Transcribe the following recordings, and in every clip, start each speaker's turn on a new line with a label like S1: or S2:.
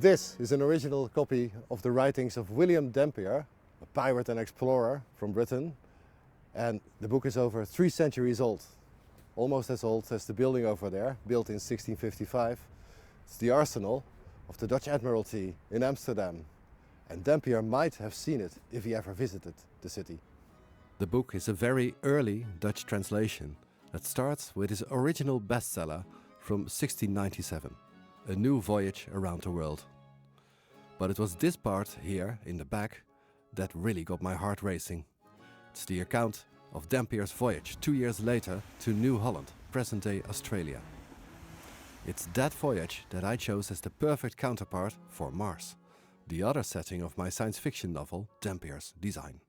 S1: This is an original copy of the writings of William Dampier, a pirate and explorer from Britain, and the book is over 3 centuries old, almost as old as the building over there, built in 1655. It's the arsenal of the Dutch Admiralty in Amsterdam, and Dampier might have seen it if he ever visited the city.
S2: The book is a very early Dutch translation that starts with his original bestseller from 1697, A New Voyage Around the World. But it was this part here in the back that really got my heart racing. It's the account of Dampier's voyage 2 years later to New Holland, present-day Australia. It's that voyage that I chose as the perfect counterpart for Mars, the other setting of my science fiction novel Dampier's Design.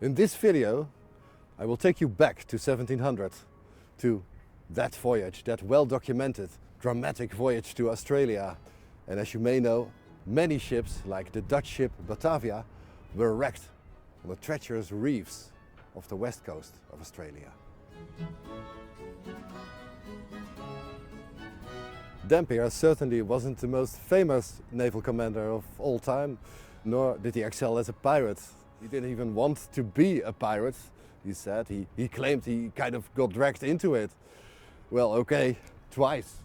S1: In this video, I will take you back to 1700, to that voyage, that well-documented, dramatic voyage to Australia. And as you may know, many ships, like the Dutch ship Batavia, were wrecked on the treacherous reefs of the west coast of Australia. Dampier certainly wasn't the most famous naval commander of all time, nor did he excel as a pirate. He didn't even want to be a pirate, he said. He claimed he kind of got dragged into it. Well, okay, twice.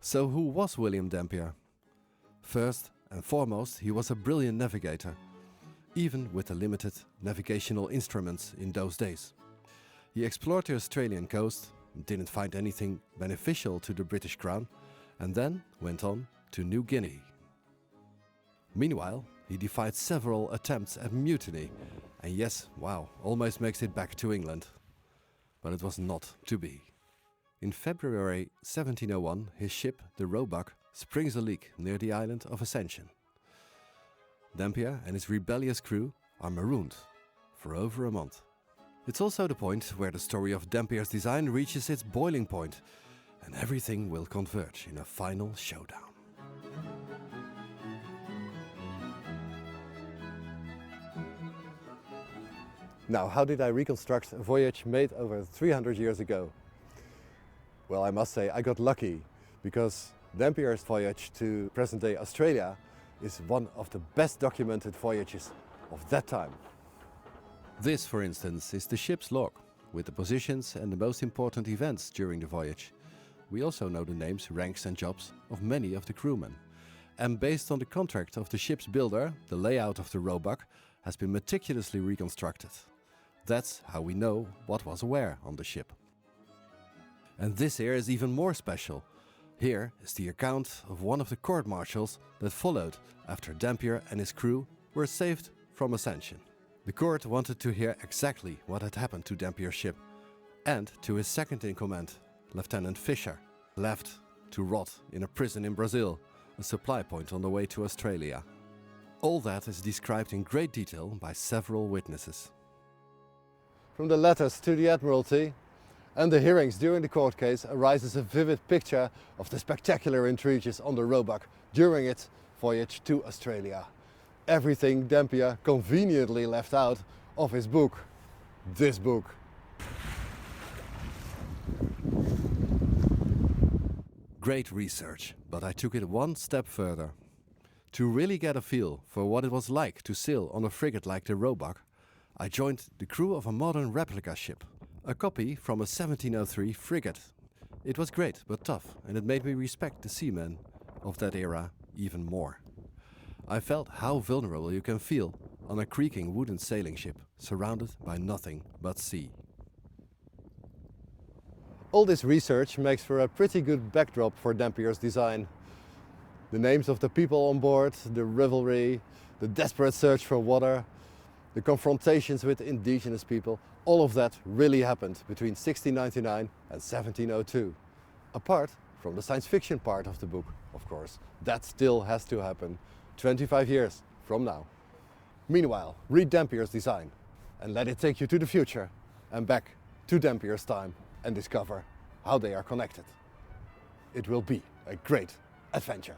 S2: So who was William Dampier? First and foremost, he was a brilliant navigator, even with the limited navigational instruments in those days. He explored the Australian coast, didn't find anything beneficial to the British Crown, and then went on to New Guinea. Meanwhile, he defied several attempts at mutiny, and yes, wow, almost makes it back to England. But it was not to be. In February 1701, his ship, the Roebuck, springs a leak near the island of Ascension. Dampier and his rebellious crew are marooned for over a month. It's also the point where the story of Dampier's Design reaches its boiling point, and everything will converge in a final showdown.
S1: Now, how did I reconstruct a voyage made over 300 years ago? Well, I must say I got lucky, because Dampier's voyage to present-day Australia is one of the best documented voyages of that time.
S2: This, for instance, is the ship's log, with the positions and the most important events during the voyage. We also know the names, ranks and jobs of many of the crewmen. And based on the contract of the ship's builder, the layout of the Roebuck has been meticulously reconstructed. That's how we know what was where on the ship. And this here is even more special. Here is the account of one of the court-martials that followed after Dampier and his crew were saved from Ascension. The court wanted to hear exactly what had happened to Dampier's ship and to his second-in-command, Lieutenant Fisher, left to rot in a prison in Brazil, a supply point on the way to Australia. All that is described in great detail by several witnesses.
S1: From the letters to the Admiralty and the hearings during the court case arises a vivid picture of the spectacular intrigues on the Roebuck during its voyage to Australia. Everything Dampier conveniently left out of his book, this book.
S2: Great research, but I took it one step further. To really get a feel for what it was like to sail on a frigate like the Roebuck, I joined the crew of a modern replica ship, a copy from a 1703 frigate. It was great but tough, and it made me respect the seamen of that era even more. I felt how vulnerable you can feel on a creaking wooden sailing ship, surrounded by nothing but sea.
S1: All this research makes for a pretty good backdrop for Dampier's Design. The names of the people on board, the revelry, the desperate search for water, the confrontations with indigenous people, all of that really happened between 1699 and 1702. Apart from the science fiction part of the book, of course. That still has to happen 25 years from now. Meanwhile, read Dampier's Design and let it take you to the future and back to Dampier's time and discover how they are connected. It will be a great adventure.